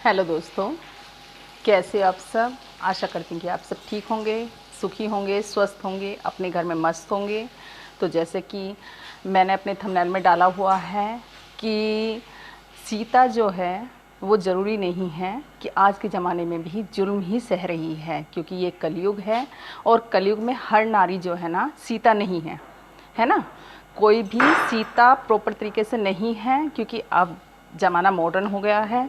Hello दोस्तों, कैसे आप सब। आशा करती हूँ कि आप सब ठीक होंगे, सुखी होंगे, स्वस्थ होंगे, अपने घर में मस्त होंगे। तो जैसे कि मैंने अपने थंबनेल में डाला हुआ है कि सीता जो है वो ज़रूरी नहीं है कि आज के ज़माने में भी जुल्म ही सह रही है, क्योंकि ये कलयुग है और कलयुग में हर नारी जो है ना सीता नहीं है ना। कोई भी सीता प्रॉपर तरीके से नहीं है, क्योंकि अब ज़माना मॉडर्न हो गया है।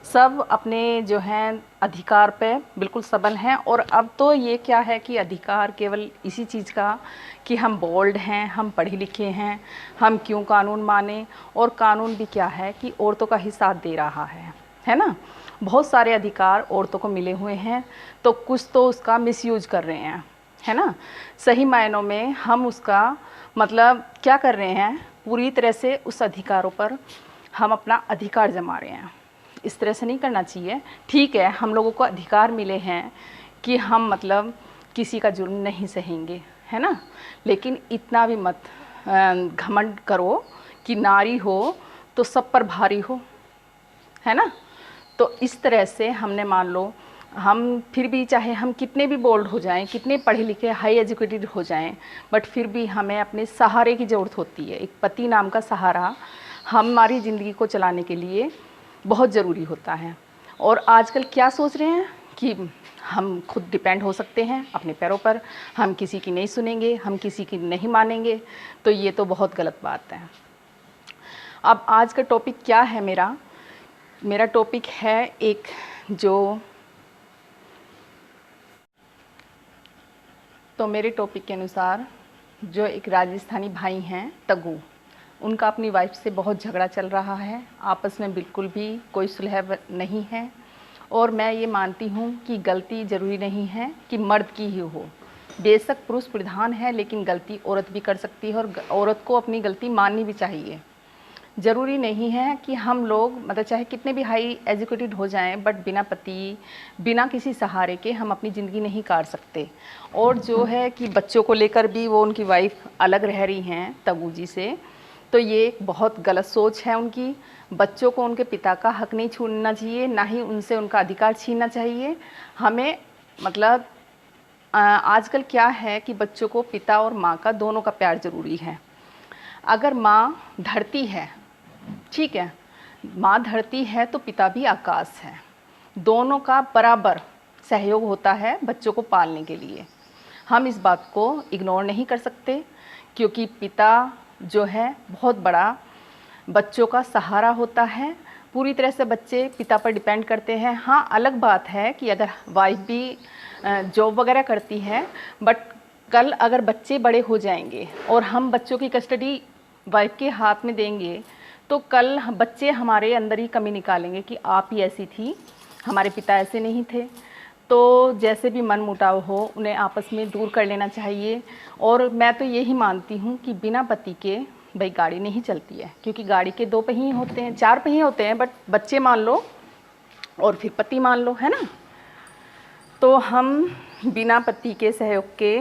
सब अपने जो हैं अधिकार पे बिल्कुल सबल हैं। और अब तो ये क्या है कि अधिकार केवल इसी चीज़ का कि हम बोल्ड हैं, हम पढ़े लिखे हैं, हम क्यों कानून माने। और कानून भी क्या है कि औरतों का ही साथ दे रहा है ना। बहुत सारे अधिकार औरतों को मिले हुए हैं, तो कुछ तो उसका मिसयूज कर रहे हैं, है ना। सही मायनों में हम उसका मतलब क्या कर रहे हैं, पूरी तरह से उस अधिकारों पर हम अपना अधिकार जमा रहे हैं। इस तरह से नहीं करना चाहिए। ठीक है, हम लोगों को अधिकार मिले हैं कि हम मतलब किसी का जुल्म नहीं सहेंगे, है ना। लेकिन इतना भी मत घमंड करो कि नारी हो तो सब पर भारी हो, है ना। तो इस तरह से हमने मान लो हम फिर भी चाहे हम कितने भी बोल्ड हो जाएं, कितने पढ़े लिखे हाई एजुकेटेड हो जाएं, बट फिर भी हमें अपने सहारे की ज़रूरत होती है। एक पति नाम का सहारा हमारी ज़िंदगी को चलाने के लिए बहुत ज़रूरी होता है। और आजकल क्या सोच रहे हैं कि हम खुद डिपेंड हो सकते हैं अपने पैरों पर, हम किसी की नहीं सुनेंगे, हम किसी की नहीं मानेंगे। तो ये तो बहुत गलत बात है। अब आज का टॉपिक क्या है मेरा टॉपिक है एक तो मेरे टॉपिक के अनुसार जो एक राजस्थानी भाई हैं तगू, उनका अपनी वाइफ से बहुत झगड़ा चल रहा है। आपस में बिल्कुल भी कोई सुलह नहीं है। और मैं ये मानती हूँ कि गलती ज़रूरी नहीं है कि मर्द की ही हो। बेशक पुरुष प्रधान है, लेकिन गलती औरत भी कर सकती है, और औरत को अपनी गलती माननी भी चाहिए। ज़रूरी नहीं है कि हम लोग मतलब चाहे कितने भी हाई एजुकेटेड हो जाएं, बट बिना पति, बिना किसी सहारे के हम अपनी ज़िंदगी नहीं काट सकते। और जो है कि बच्चों को लेकर भी वो उनकी वाइफ अलग रह रही हैं तगू जी से, तो ये एक बहुत गलत सोच है उनकी। बच्चों को उनके पिता का हक नहीं छीनना चाहिए, ना ही उनसे उनका अधिकार छीनना चाहिए। हमें मतलब आजकल क्या है कि बच्चों को पिता और माँ का दोनों का प्यार ज़रूरी है। अगर माँ धरती है, ठीक है, माँ धरती है तो पिता भी आकाश है। दोनों का बराबर सहयोग होता है बच्चों को पालने के लिए। हम इस बात को इग्नोर नहीं कर सकते, क्योंकि पिता जो है बहुत बड़ा बच्चों का सहारा होता है। पूरी तरह से बच्चे पिता पर डिपेंड करते हैं। हाँ, अलग बात है कि अगर वाइफ भी जॉब वगैरह करती है, बट कल अगर बच्चे बड़े हो जाएंगे और हम बच्चों की कस्टडी वाइफ के हाथ में देंगे, तो कल बच्चे हमारे अंदर ही कमी निकालेंगे कि आप ही ऐसी थी, हमारे पिता ऐसे नहीं थे। तो जैसे भी मन मुटाव हो, उन्हें आपस में दूर कर लेना चाहिए। और मैं तो यही मानती हूँ कि बिना पति के भाई गाड़ी नहीं चलती है, क्योंकि गाड़ी के 2 पहिए होते हैं, 4 पहिए होते हैं, बट बच्चे मान लो और फिर पति मान लो, है ना। तो हम बिना पति के सहयोग के,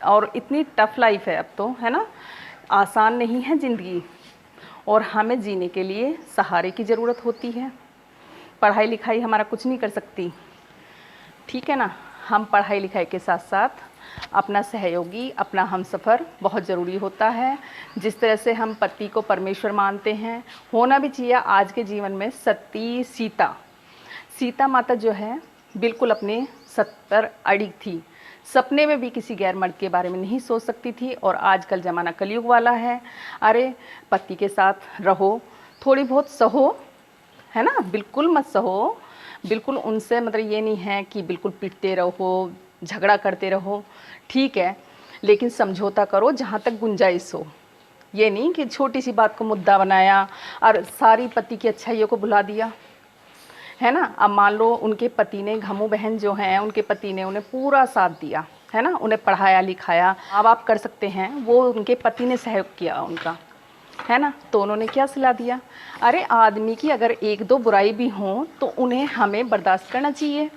और इतनी टफ लाइफ है अब तो, है ना, आसान नहीं है ज़िंदगी, और हमें जीने के लिए सहारे की ज़रूरत होती है। पढ़ाई लिखाई हमारा कुछ नहीं कर सकती, ठीक है ना। हम पढ़ाई लिखाई के साथ साथ अपना सहयोगी, अपना हमसफ़र बहुत ज़रूरी होता है। जिस तरह से हम पति को परमेश्वर मानते हैं, होना भी चाहिए आज के जीवन में। सती सीता माता जो है बिल्कुल अपने सत्य पर अड़ी थी। सपने में भी किसी गैर मर्द के बारे में नहीं सोच सकती थी। और आजकल ज़माना कलयुग वाला है। अरे पति के साथ रहो, थोड़ी बहुत सहो, है ना, बिल्कुल मत सहो। बिल्कुल उनसे मतलब ये नहीं है कि बिल्कुल पिटते रहो, झगड़ा करते रहो, ठीक है, लेकिन समझौता करो जहाँ तक गुंजाइश हो। ये नहीं कि छोटी सी बात को मुद्दा बनाया और सारी पति की अच्छाइयों को भुला दिया, है ना। अब मान लो उनके पति ने, घमू बहन जो हैं, उनके पति ने उन्हें पूरा साथ दिया, है ना, उन्हें पढ़ाया लिखाया। अब आप कर सकते हैं, वो उनके पति ने सहयोग किया उनका, है ना, तो उन्होंने क्या सलाह दिया। अरे आदमी की अगर 1-2 बुराई भी हो तो उन्हें हमें बर्दाश्त करना चाहिए।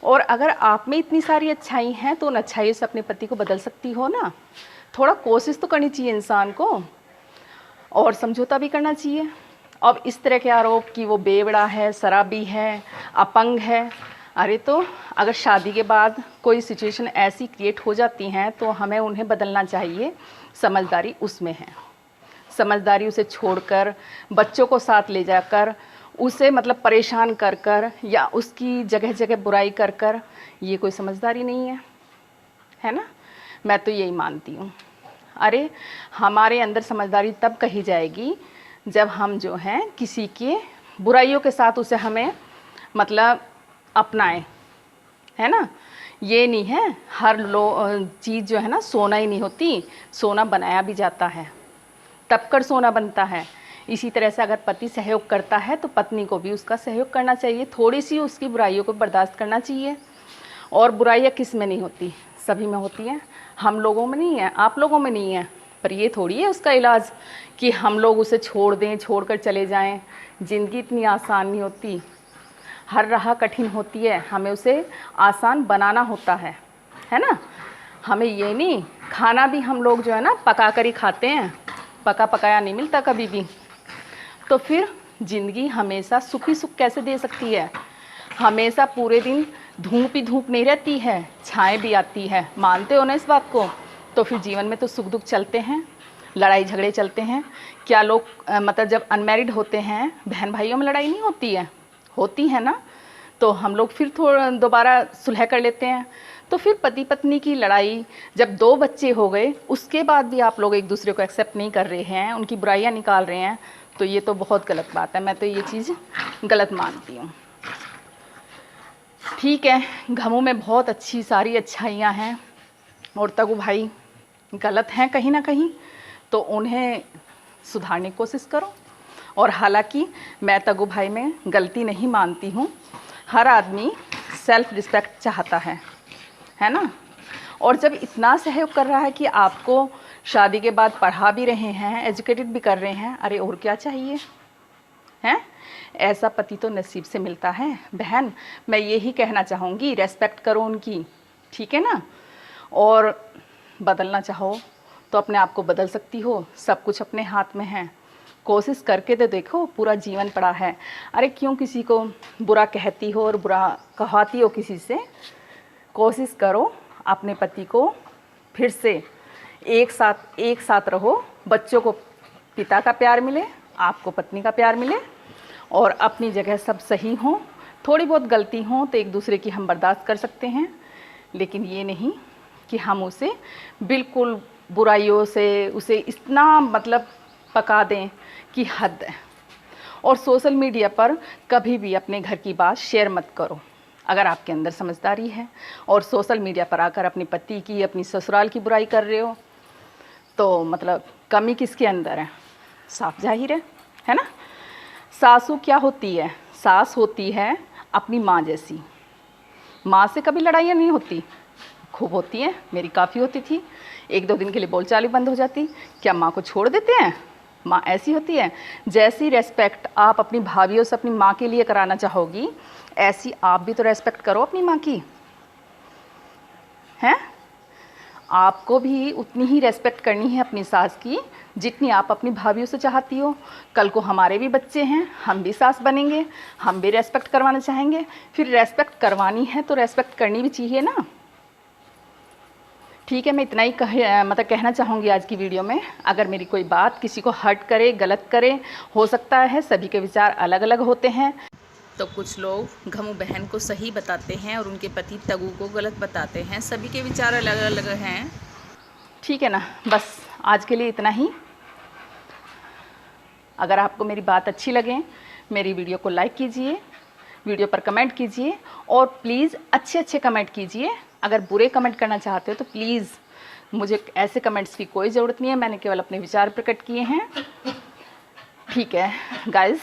और अगर आप में इतनी सारी अच्छाई हैं तो उन अच्छाइयों से अपने पति को बदल सकती हो ना। थोड़ा कोशिश तो करनी चाहिए इंसान को, और समझौता भी करना चाहिए। अब इस तरह के आरोप कि वो बेवड़ा है, शराबी है, अपंग है, अरे तो अगर शादी के बाद कोई सिचुएशन ऐसी क्रिएट हो जाती हैं तो हमें उन्हें बदलना चाहिए। समझदारी उसमें है। समझदारी उसे छोड़कर बच्चों को साथ ले जाकर उसे मतलब परेशान कर कर या उसकी जगह जगह बुराई कर कर, ये कोई समझदारी नहीं है ना। मैं तो यही मानती हूँ। अरे हमारे अंदर समझदारी तब कही जाएगी जब हम जो हैं किसी के बुराइयों के साथ उसे हमें मतलब अपनाएं, है ना। ये नहीं है हर चीज़ जो है ना सोना ही नहीं होती, सोना बनाया भी जाता है, तब कर सोना बनता है। इसी तरह से अगर पति सहयोग करता है तो पत्नी को भी उसका सहयोग करना चाहिए, थोड़ी सी उसकी बुराइयों को बर्दाश्त करना चाहिए। और बुराइयाँ किस में नहीं होती, सभी में होती हैं। हम लोगों में नहीं है, आप लोगों में नहीं है, पर ये थोड़ी है उसका इलाज कि हम लोग उसे छोड़ दें, छोड़ कर चले जाएं। ज़िंदगी इतनी आसान नहीं होती, हर राह कठिन होती है, हमें उसे आसान बनाना होता है ना। हमें ये नहीं, खाना भी हम लोग जो है ना पका कर ही खाते हैं, पका पकाया नहीं मिलता कभी भी। तो फिर ज़िंदगी हमेशा सुखी सुख कैसे दे सकती है। हमेशा पूरे दिन धूप ही धूप नहीं रहती है, छाएं भी आती है, मानते हो ना इस बात को। तो फिर जीवन में तो सुख दुख चलते हैं, लड़ाई झगड़े चलते हैं। क्या लोग मतलब जब अनमैरिड होते हैं बहन भाइयों में लड़ाई नहीं होती है, होती है ना। तो हम लोग फिर थोड़ा दोबारा सुलह कर लेते हैं। तो फिर पति पत्नी की लड़ाई जब 2 बच्चे हो गए उसके बाद भी आप लोग एक दूसरे को एक्सेप्ट नहीं कर रहे हैं, उनकी बुराइयां निकाल रहे हैं, तो ये तो बहुत गलत बात है। मैं तो ये चीज़ गलत मानती हूँ। ठीक है, घमों में बहुत अच्छी सारी अच्छाइयाँ हैं और तगु भाई गलत हैं कहीं ना कहीं, तो उन्हें सुधारने की कोशिश करो। और हालांकि मैं तगु भाई में गलती नहीं मानती हूँ, हर आदमी सेल्फ रिस्पेक्ट चाहता है ना। और जब इतना सहयोग कर रहा है कि आपको शादी के बाद पढ़ा भी रहे हैं, एजुकेटेड भी कर रहे हैं, अरे और क्या चाहिए हैं। ऐसा पति तो नसीब से मिलता है। बहन मैं यही कहना चाहूँगी, रेस्पेक्ट करो उनकी, ठीक है ना। और बदलना चाहो तो अपने आप को बदल सकती हो, सब कुछ अपने हाथ में है। कोशिश करके तो देखो, पूरा जीवन पड़ा है। अरे क्यों किसी को बुरा कहती हो और बुरा कहवाती हो किसी से। कोशिश करो अपने पति को फिर से एक साथ रहो, बच्चों को पिता का प्यार मिले, आपको पत्नी का प्यार मिले, और अपनी जगह सब सही हों। थोड़ी बहुत गलती हो तो एक दूसरे की हम बर्दाश्त कर सकते हैं, लेकिन ये नहीं कि हम उसे बिल्कुल बुराइयों से उसे इतना मतलब पका दें कि हद है। और सोशल मीडिया पर कभी भी अपने घर की बात शेयर मत करो अगर आपके अंदर समझदारी है। और सोशल मीडिया पर आकर अपने पति की, अपनी ससुराल की बुराई कर रहे हो तो मतलब कमी किसके अंदर है, साफ जाहिर है ना। सासू क्या होती है, सास होती है अपनी माँ जैसी। माँ से कभी लड़ाइयाँ नहीं होती, खूब होती हैं, मेरी काफ़ी होती थी। 1-2 दिन के लिए बोलचाल बंद हो जाती, क्या माँ को छोड़ देते हैं। माँ ऐसी होती है, जैसी रेस्पेक्ट आप अपनी भाभियों से अपनी माँ के लिए कराना चाहोगी, ऐसी आप भी तो रेस्पेक्ट करो अपनी माँ की, हैं। आपको भी उतनी ही रेस्पेक्ट करनी है अपनी सास की जितनी आप अपनी भाभियों से चाहती हो। कल को हमारे भी बच्चे हैं, हम भी सास बनेंगे, हम भी रेस्पेक्ट करवाना चाहेंगे। फिर रेस्पेक्ट करवानी है तो रेस्पेक्ट करनी भी चाहिए ना। ठीक है, मैं इतना ही कहना चाहूँगी आज की वीडियो में। अगर मेरी कोई बात किसी को हर्ट करे, गलत करे, हो सकता है सभी के विचार अलग अलग होते हैं। तो कुछ लोग घमू बहन को सही बताते हैं और उनके पति तगू को गलत बताते हैं। सभी के विचार अलग अलग हैं, ठीक है ना। बस आज के लिए इतना ही। अगर आपको मेरी बात अच्छी लगे, मेरी वीडियो को लाइक कीजिए, वीडियो पर कमेंट कीजिए, और प्लीज़ अच्छे कमेंट कीजिए। अगर बुरे कमेंट करना चाहते हो तो प्लीज़, मुझे ऐसे कमेंट्स की कोई ज़रूरत नहीं है, मैंने केवल अपने विचार प्रकट किए हैं। ठीक है गाइज़,